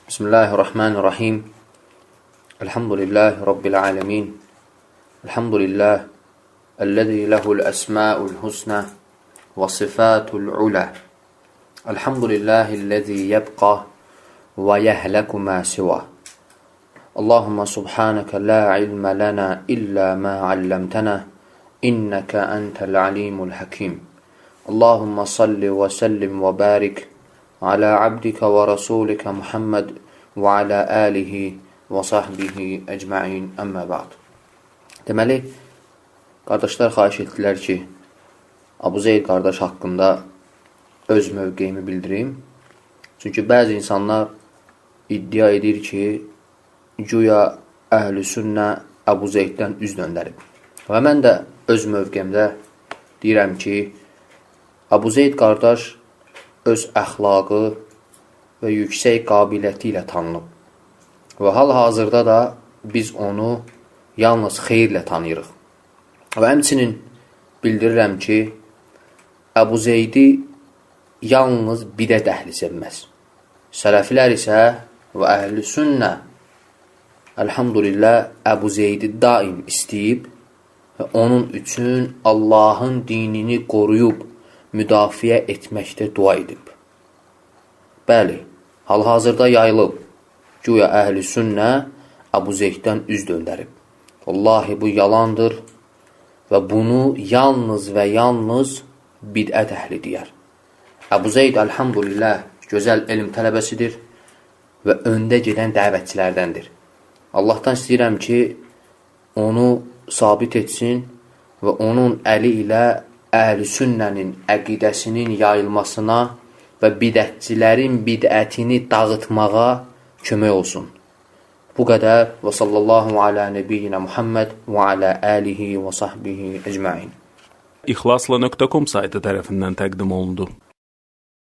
Bismillahirrahmanirrahim. Elhamdülillahi Rabbil alemin. Elhamdülillah. Ellezî lehul esmâul husna ve sıfâtul ula. Elhamdülillahillezî yebqa ve yehleku mâ sivâ. Allahümme subhaneke la ilme lana illa ma allamtana. İnneke entel alimul hakim. Allahümme salli ve sellim ve barik ala abdika ve rasulika Muhammed və alə alihi və sahbihi əcməin əmmə ba'd. Deməli, qardaşlar xahiş etdilər ki, Abu Zeyd qardaş haqqında öz mövqeyimi bildirim. Çünki bəzi insanlar iddia edir ki, güya əhl-i sünnə Abu Zeyddən üz döndərib. Və mən də öz mövqemdə deyirəm ki, Abu Zeyd qardaş öz əxlaqı və yüksək qabiliyyəti ilə tanınıb. Və hal-hazırda da biz onu yalnız xeyirlə tanıyırıq. Və həmçinin bildirirəm ki, Əbu Zeydi yalnız bidət əhli sevməz. Sələflər isə və əhl-i sünnə elhamdülillah Əbu Zeydi daim istəyib və onun üçün Allahın dinini qoruyub, müdafiə etməkdə dua edib. Bəli, hal-hazırda yayılıb. Güya əhl-i sünnə Əbu Zeyddən üz döndərib. Vallahi bu yalandır və bunu yalnız və yalnız bidət əhli deyər. Əbu Zeyd elhamdülillah gözəl elm tələbəsidir və öndə gedən dəvətçilərdəndir. Allahdan istəyirəm ki, onu sabit etsin və onun əli ilə əhl-i sünnənin əqidəsinin yayılmasına və bidətçilərin bidətini dağıtmağa kömək olsun. Bu qədər və sallallahu alə nebiyyina Muhammed və alə alihi və sahbihi ecmain. İxlasla.com saytı tərəfindən təqdim olundu.